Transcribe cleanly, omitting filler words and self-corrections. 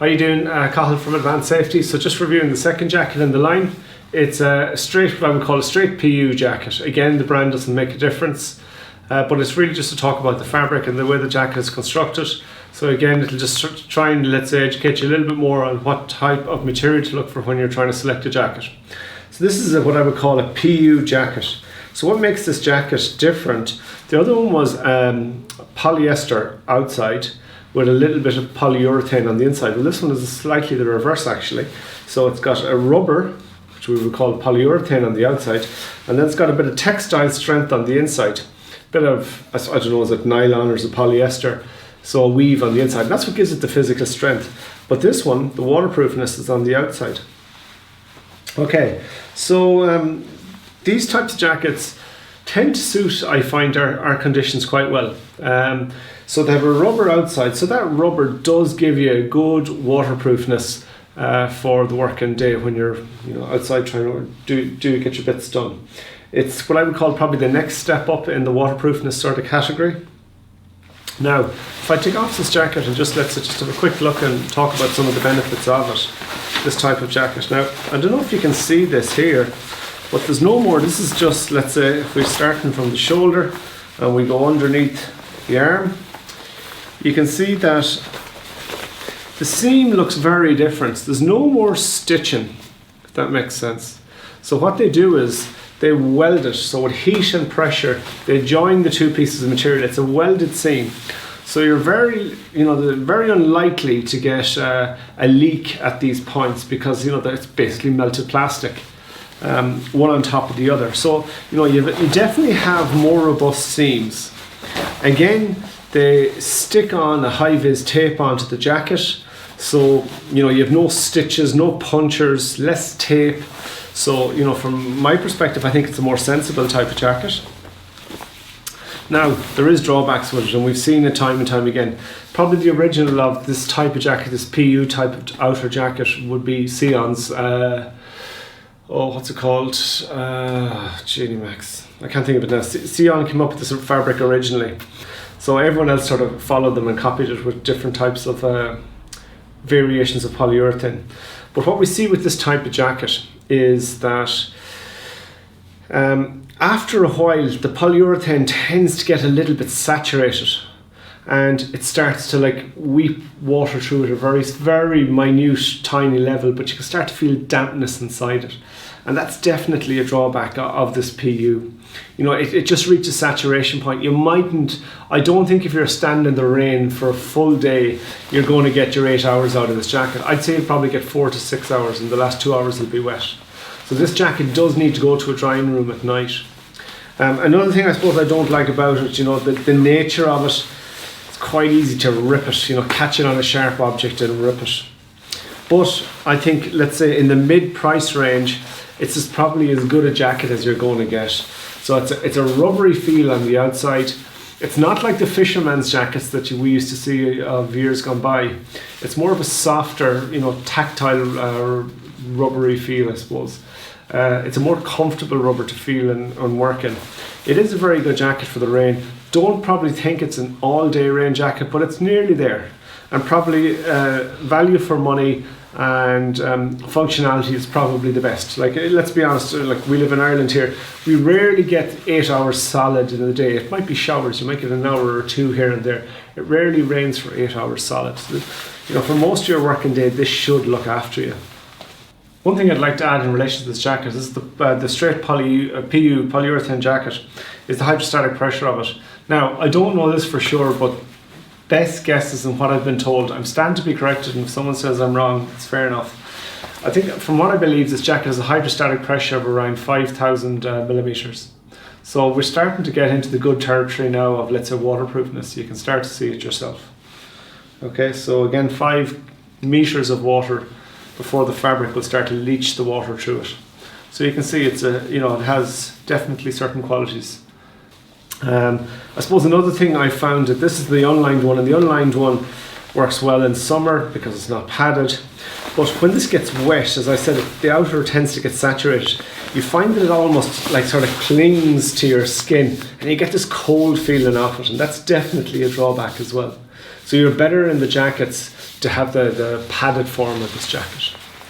How you doing? Cathal from Advanced Safety. So just reviewing the second jacket in the line. It's a straight, what I would call a straight PU jacket. Again, the brand doesn't make a difference, but it's really just to talk about the fabric and the way the jacket is constructed. So again, it'll just try and, let's say, educate you a little bit more on what type of material to look for when you're trying to select a jacket. So this is what I would call a PU jacket. So what makes this jacket different? The other one was polyester outside with a little bit of polyurethane on the inside. Well, this one is slightly the reverse actually. So it's got a rubber, which we would call polyurethane on the outside, and then it's got a bit of textile strength on the inside. Bit of, I don't know, is it nylon or is it polyester? So a weave on the inside. And that's what gives it the physical strength. But this one, the waterproofness is on the outside. Okay, so these types of jackets tend to suit, I find, our conditions quite well. So they have a rubber outside, so that rubber does give you a good waterproofness for the working day when you're outside trying to get your bits done. It's what I would call probably the next step up in the waterproofness sort of category. Now, if I take off this jacket and let's just have a quick look and talk about some of the benefits of it, this type of jacket. Now, I don't know if you can see this here, but there's no more. This is just, let's say, if we're starting from the shoulder and we go underneath the arm, you can see that the seam looks very different. There's no more stitching, if that makes sense. So what they do is they weld it. So with heat and pressure, they join the two pieces of material. It's a welded seam. So you're very unlikely to get a leak at these points because it's basically melted plastic, one on top of the other. So you definitely have more robust seams. Again, they stick on a high-vis tape onto the jacket. So you have no stitches, no punchers, less tape. So from my perspective, I think it's a more sensible type of jacket. Now, there is drawbacks with it, and we've seen it time and time again. Probably the original of this type of jacket, this PU type of outer jacket, would be Sion's, what's it called? Genie Max. I can't think of it now. Sion came up with this fabric originally. So everyone else sort of followed them and copied it with different types of variations of polyurethane. But what we see with this type of jacket is that after a while the polyurethane tends to get a little bit saturated and it starts to weep water through at a very, very minute, tiny level, but you can start to feel dampness inside it. And that's definitely a drawback of this PU. It just reaches saturation point. I don't think if you're standing in the rain for a full day, you're going to get your 8 hours out of this jacket. I'd say you'll probably get 4 to 6 hours, and the last 2 hours will be wet. So this jacket does need to go to a drying room at night. Another thing I suppose I don't like about it, the nature of it, it's quite easy to rip it, catch it on a sharp object and rip it. But I think, let's say in the mid-price range, it's probably as good a jacket as you're going to get. So it's a rubbery feel on the outside. It's not like the fisherman's jackets that we used to see of years gone by. It's more of a softer, tactile, rubbery feel, I suppose. It's a more comfortable rubber to feel and work in. It is a very good jacket for the rain. Don't probably think it's an all-day rain jacket, but it's nearly there. And probably value for money and functionality is probably the best. Let's be honest, we live in Ireland here, we rarely get 8 hours solid in a day. It might be showers, you might get an hour or two here and there. It rarely rains for 8 hours solid. So, for most of your working day, this should look after you. One thing I'd like to add in relation to this jacket is the straight PU polyurethane jacket is the hydrostatic pressure of it. Now, I don't know this for sure, but best guesses and what I've been told, I'm standing to be corrected, and if someone says I'm wrong, it's fair enough. I think from what I believe, this jacket has a hydrostatic pressure of around 5,000 millimeters. So we're starting to get into the good territory now of, let's say, waterproofness. You can start to see it yourself. Okay, so again, 5 meters of water before the fabric will start to leach the water through it. So you can see it has definitely certain qualities. I suppose another thing I found that this is the unlined one, and the unlined one works well in summer because it's not padded. But when this gets wet, as I said, the outer tends to get saturated. You find that it almost sort of clings to your skin, and you get this cold feeling off it, and that's definitely a drawback as well. So you're better in the jackets to have the padded form of this jacket.